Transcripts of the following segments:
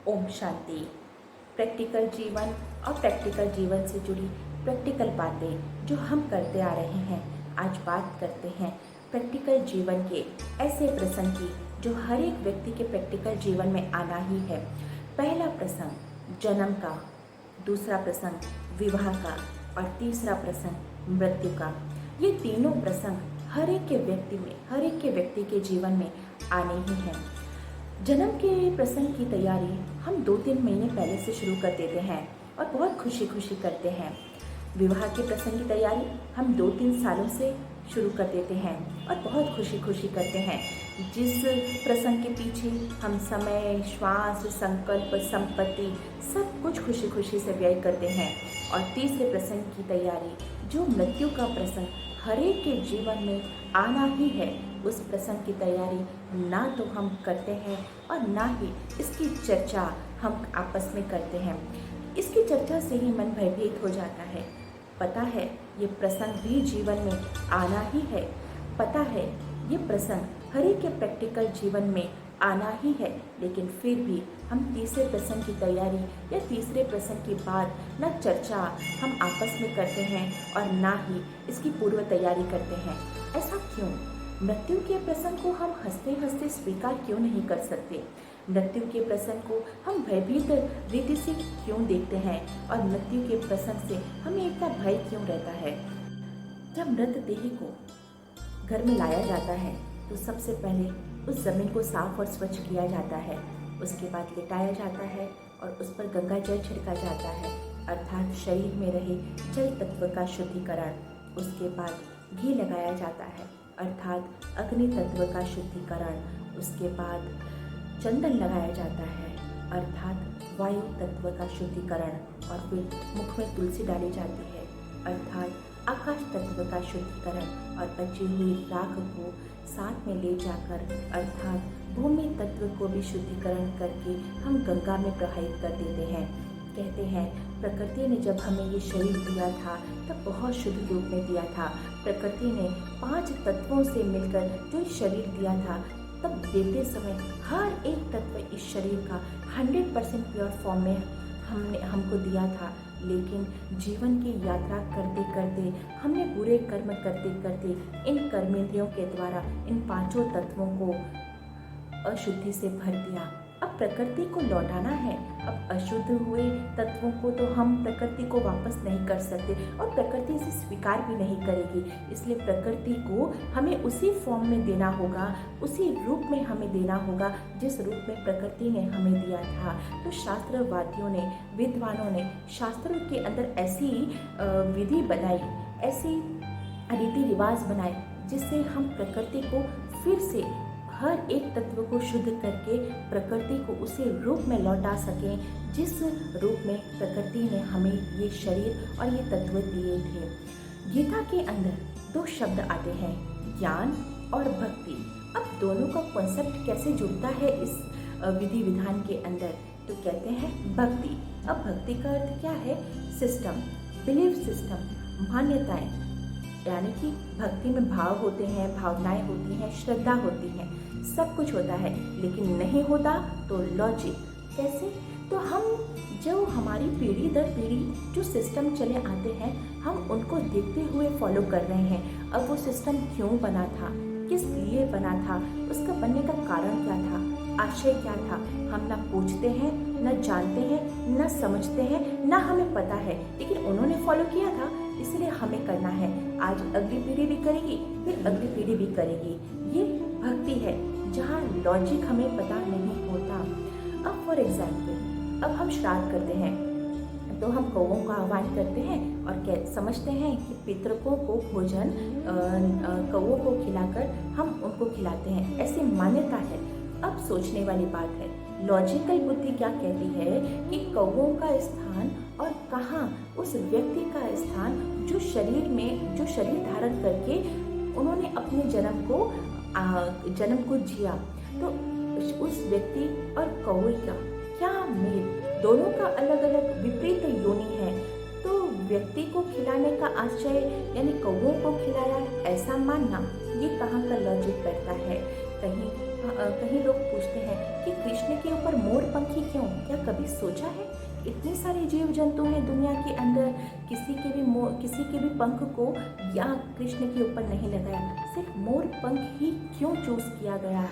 Om Shanti. Practical जीवन और practical जीवन से जुड़ी प्रैक्टिकल बातें जो हम करते आ रहे हैं, आज बात करते हैं प्रैक्टिकल जीवन के ऐसे प्रसंग की जो हर एक व्यक्ति के प्रैक्टिकल जीवन में आना ही है। पहला प्रसंग जन्म का, दूसरा प्रसंग विवाह का और तीसरा प्रसंग मृत्यु का। ये तीनों प्रसंग हर एक के व्यक्ति में, हर एक के व्यक्ति के जीवन में आने ही हैं। जन्म के प्रसंग की तैयारी हम 2-3 महीने पहले से शुरू कर देते हैं और बहुत खुशी खुशी करते हैं। विवाह के प्रसंग की तैयारी हम 2-3 सालों से शुरू कर देते हैं और बहुत खुशी खुशी करते हैं। जिस प्रसंग के पीछे हम समय, श्वास, संकल्प, संपत्ति सब कुछ खुशी खुशी से व्यय करते हैं। और तीसरे प्रसंग की तैयारी जो मृत्यु का प्रसंग हर एक के जीवन में आना ही है, उस प्रसंग की तैयारी ना तो हम करते हैं और ना ही इसकी चर्चा हम आपस में करते हैं। इसकी चर्चा से ही मन भयभीत हो जाता है। पता है ये प्रसंग भी जीवन में आना ही है, पता है ये प्रसंग हर एक के प्रैक्टिकल जीवन में आना ही है, लेकिन फिर भी हम तीसरे प्रसंग की तैयारी या तीसरे प्रसंग की बात ना चर्चा हम आपस में करते हैं और ना ही इसकी पूर्व तैयारी करते हैं। ऐसा क्यों? मृत्यु के प्रसंग को हम हंसते हंसते स्वीकार क्यों नहीं कर सकते? मृत्यु के प्रसंग को हम भयभीत रीति से क्यों देखते हैं और मृत्यु के प्रसंग से हमें इतना भय क्यों रहता है? जब मृत देही को घर में लाया जाता है तो सबसे पहले उस जमीन को साफ और स्वच्छ किया जाता है, उसके बाद लिटाया जाता है और उस पर गंगा जल छिड़का जाता है, अर्थात शरीर में रहे जल तत्व का शुद्धिकरण। उसके बाद घी लगाया जाता है, अर्थात अग्नि तत्व का शुद्धिकरण। उसके बाद चंदन लगाया जाता है, अर्थात वायु तत्व का शुद्धिकरण। और फिर मुख में तुलसी डाली जाती है, अर्थात आकाश तत्व का शुद्धिकरण। और बची हुई राख को साथ में ले जाकर, अर्थात भूमि तत्व को भी शुद्धिकरण करके हम गंगा में प्रवाहित कर देते हैं। कहते हैं प्रकृति ने जब हमें ये शरीर दिया था तब बहुत शुद्ध रूप में दिया था। प्रकृति ने 5 तत्वों से मिलकर जो शरीर दिया था, तब देते समय हर एक तत्व इस शरीर का 100% प्योर फॉर्म में हमको दिया था। लेकिन जीवन की यात्रा करते करते हमने बुरे कर्म करते करते इन कर्मेंद्रियों के द्वारा इन 5 तत्वों को अशुद्धि से भर दिया। अब प्रकृति को लौटाना है। अब अशुद्ध हुए तत्वों को तो हम प्रकृति को वापस नहीं कर सकते और प्रकृति इसे स्वीकार भी नहीं करेगी। इसलिए प्रकृति को हमें उसी फॉर्म में देना होगा, उसी रूप में हमें देना होगा जिस रूप में प्रकृति ने हमें दिया था। तो शास्त्रवादियों ने, विद्वानों ने शास्त्रों के अंदर ऐसी विधि बनाई, ऐसी रीति रिवाज बनाए जिससे हम प्रकृति को फिर से हर एक तत्व को शुद्ध करके प्रकृति को उसी रूप में लौटा सकें जिस रूप में प्रकृति ने हमें ये शरीर और ये तत्व दिए थे। गीता के अंदर 2 शब्द आते हैं, ज्ञान और भक्ति। अब दोनों का कॉन्सेप्ट कैसे जुड़ता है इस विधि विधान के अंदर? तो कहते हैं भक्ति। अब भक्ति का अर्थ क्या है? सिस्टम, बिलीफ सिस्टम, मान्यताएं। यानी कि भक्ति में भाव होते हैं, भावनाएं होती हैं, श्रद्धा होती है, सब कुछ होता है। लेकिन नहीं होता तो लॉजिक। कैसे? तो हम जो हमारी पीढ़ी दर पीढ़ी जो सिस्टम चले आते हैं, हम उनको देखते हुए फॉलो कर रहे हैं। अब वो सिस्टम क्यों बना था, किस लिए बना था, उसका बनने का कारण क्या था, आशय क्या था, हम ना पूछते हैं, ना जानते हैं, ना समझते हैं, ना हमें पता है। लेकिन उन्होंने फॉलो किया था, इसलिए हमें करना है। आज अगली पीढ़ी भी करेगी, फिर अगली पीढ़ी भी करेगी। ये भक्ति है जहाँ लॉजिक हमें पता नहीं होता। अब फॉर एग्जाम्पल, अब हम श्राद्ध करते हैं तो हम कौवों का आह्वान करते हैं और समझते हैं कि पितरों को भोजन कौवों को खिलाकर हम उनको खिलाते हैं, ऐसी मान्यता है। अब सोचने वाली बात है, लॉजिकल बुद्धि क्या कहती है कि कौवों का स्थान और कहाँ उस व्यक्ति का स्थान जो शरीर धारण करके उन्होंने अपने जन्म को जिया, तो उस व्यक्ति और कौवे का क्या मेल? दोनों का अलग अलग विपरीत योनि है। तो व्यक्ति को खिलाने का आशय यानी कौवों को खिलाया, ऐसा मानना ये कहाँ का लॉजिक बैठता है? कहीं लोग पूछते हैं कि कृष्ण के ऊपर मोर पंखी क्यों? क्या कभी सोचा है इतने सारे जीव जंतु हैं दुनिया के अंदर, किसी के भी पंख को या कृष्ण के ऊपर नहीं लगाया, सिर्फ मोर पंख ही क्यों चूज किया गया।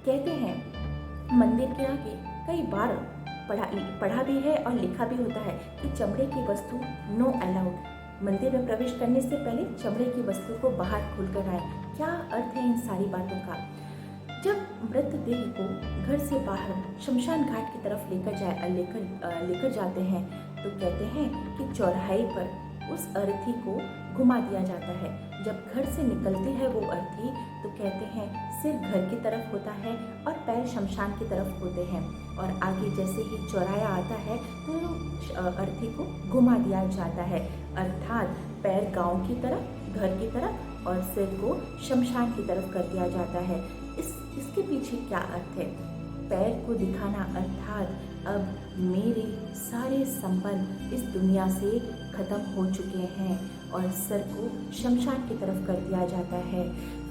कहते हैं मंदिर के आगे कई बार पढ़ा भी है और लिखा भी होता है कि चमड़े की वस्तु नो अलाउड। मंदिर में प्रवेश करने से पहले चमड़े की वस्तु को बाहर खोलकर आए। क्या अर्थ है इन सारी बातों का। जब मृतदेह को घर से बाहर शमशान घाट की तरफ लेकर जाते हैं तो कहते हैं कि चौराहे पर उस अर्थी को घुमा दिया जाता है। जब घर से निकलती है वो अर्थी तो कहते हैं सिर घर की तरफ होता है और पैर शमशान की तरफ होते हैं, और आगे जैसे ही चौराया आता है तो अर्थी को घुमा दिया जाता है, अर्थात पैर गांव की तरफ, घर की तरफ और सिर को शमशान की तरफ कर दिया जाता है। इसके पीछे क्या अर्थ है। पैर को दिखाना अर्थात अब मेरे सारे संबंध इस दुनिया से खत्म हो चुके हैं, और सर को शमशान की तरफ कर दिया जाता है।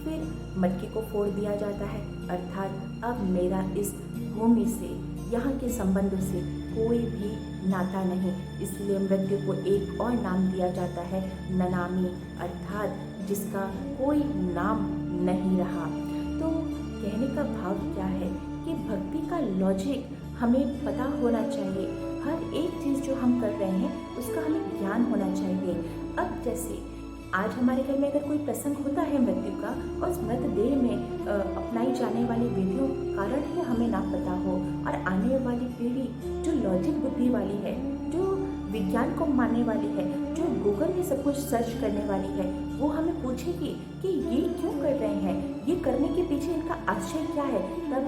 फिर मटकी को फोड़ दिया जाता है, अर्थात अब मेरा इस भूमि से, यहाँ के संबंधों से कोई भी नाता नहीं। इसलिए मृत्यु को एक और नाम दिया जाता है ननामी, अर्थात जिसका कोई नाम नहीं रहा। तो कहने का भाव क्या है कि भक्ति का लॉजिक हमें पता होना चाहिए। हर एक चीज़ जो हम कर रहे हैं उसका हमें ज्ञान होना चाहिए। अब जैसे आज हमारे घर में अगर कोई प्रसंग होता है मृत्यु का, और उस मृतदेह में अपनाई जाने वाली विधियों कारण ही हमें ना पता हो, और आने वाली पीढ़ी जो लॉजिक बुद्धि वाली है, जो विज्ञान को मानने वाली है, जो गूगल में सब कुछ सर्च करने वाली है, वो हमें पूछेगी कि ये क्यों कर रहे हैं, ये करने के पीछे इनका आशय क्या है, तब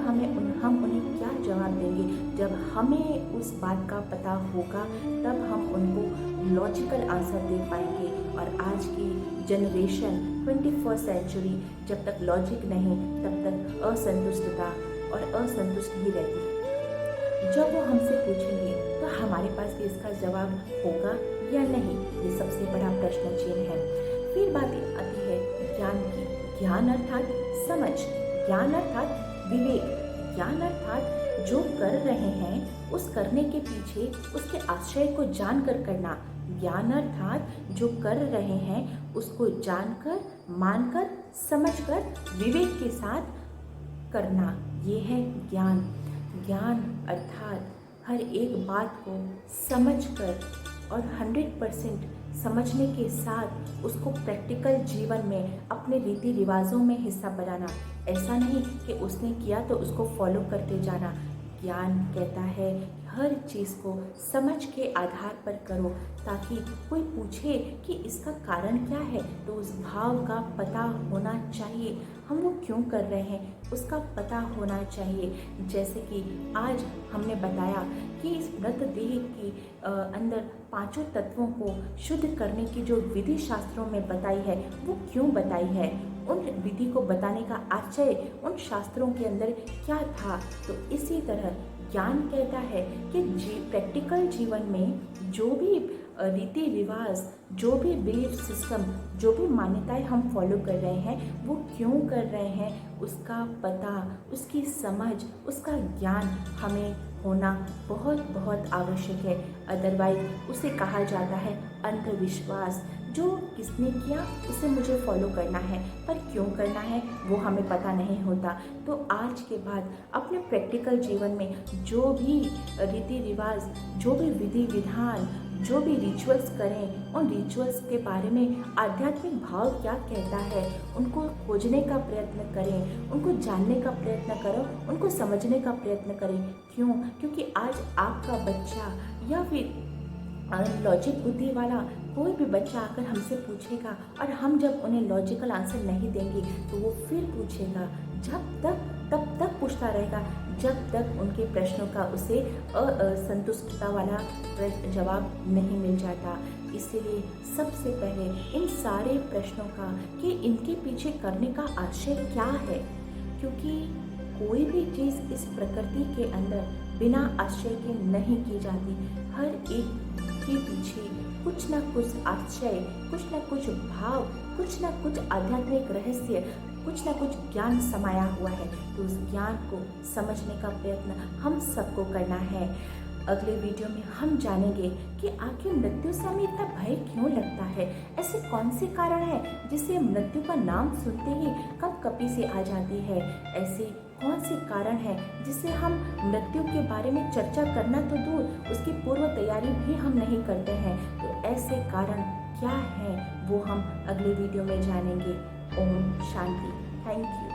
हम उन्हें क्या जवाब देंगे। जब हमें उस बात का पता होगा तब हम उनको लॉजिकल आंसर दे पाएंगे। और आज की जनरेशन 21st सेंचुरी जब तक लॉजिक नहीं तब तक असंतुष्टता और असंतुष्ट ही रहती है। जब वो हमसे पूछेंगे तो हमारे पास भी इसका जवाब होगा या नहीं, ये सबसे बड़ा प्रश्न चिन्ह है। फिर बात आती है ज्ञान की। ज्ञान अर्थात समझ, ज्ञान अर्थात विवेक, ज्ञान अर्थात जो कर रहे हैं उस करने के पीछे उसके आशय को जानकर करना। ज्ञान अर्थात जो कर रहे हैं उसको जानकर, मानकर, समझकर, विवेक के साथ करना, ये है ज्ञान। ज्ञान अर्थात हर एक बात को समझकर और 100% समझने के साथ उसको प्रैक्टिकल जीवन में अपने रीति रिवाजों में हिस्सा बनाना। ऐसा नहीं कि उसने किया तो उसको फॉलो करते जाना। ज्ञान कहता है हर चीज़ को समझ के आधार पर करो, ताकि कोई पूछे कि इसका कारण क्या है तो उस भाव का पता होना चाहिए। हम वो क्यों कर रहे हैं उसका पता होना चाहिए। जैसे कि आज हमने बताया कि इस मृतदेह के अंदर 5 तत्वों को शुद्ध करने की जो विधि शास्त्रों में बताई है वो क्यों बताई है, उन विधि को बताने का आशय उन शास्त्रों के अंदर क्या था। तो इसी तरह ज्ञान कहता है कि प्रैक्टिकल जीवन में जो भी रीति रिवाज, जो भी बिलीफ सिस्टम, जो भी मान्यताएं हम फॉलो कर रहे हैं वो क्यों कर रहे हैं उसका पता, उसकी समझ, उसका ज्ञान हमें होना बहुत बहुत आवश्यक है। अदरवाइज उसे कहा जाता है अंधविश्वास। जो किसने किया उसे मुझे फॉलो करना है, पर क्यों करना है वो हमें पता नहीं होता। तो आज के बाद अपने प्रैक्टिकल जीवन में जो भी रीति रिवाज, जो भी विधि विधान, जो भी रिचुअल्स करें, उन रिचुअल्स के बारे में आध्यात्मिक भाव क्या कहता है उनको खोजने का प्रयत्न करें, उनको जानने का प्रयत्न करो, उनको समझने का प्रयत्न करें। क्यों? क्योंकि आज आपका बच्चा या फिर लॉजिक बुद्धि वाला कोई भी बच्चा आकर हमसे पूछेगा और हम जब उन्हें लॉजिकल आंसर नहीं देंगे तो वो फिर पूछेगा, तब तक पूछता रहेगा जब तक उनके प्रश्नों का उसे असंतुष्टता वाला जवाब नहीं मिल जाता। इसलिए सबसे पहले इन सारे प्रश्नों का कि इनके पीछे करने का आशय क्या है, क्योंकि कोई भी चीज़ इस प्रकृति के अंदर बिना आशय के नहीं की जाती। हर एक के पीछे कुछ ना कुछ आशय, कुछ ना कुछ भाव, कुछ ना कुछ आध्यात्मिक रहस्य कुछ ना कुछ ज्ञान समाया हुआ है, तो उस ज्ञान को समझने का प्रयत्न हम सबको करना है। अगले वीडियो में हम जानेंगे कि आखिर मृत्यु से हमें इतना भय क्यों लगता है। ऐसे कौन से कारण हैं जिससे मृत्यु का नाम सुनते ही कंपकपी से आ जाती है। ऐसे कौन से कारण हैं जिससे हम मृत्यु के बारे में चर्चा करना तो दूर, उसकी पूर्व तैयारी भी हम नहीं करते हैं। तो ऐसे कारण क्या हैं वो हम अगले वीडियो में जानेंगे। ओम शांति। Thank you.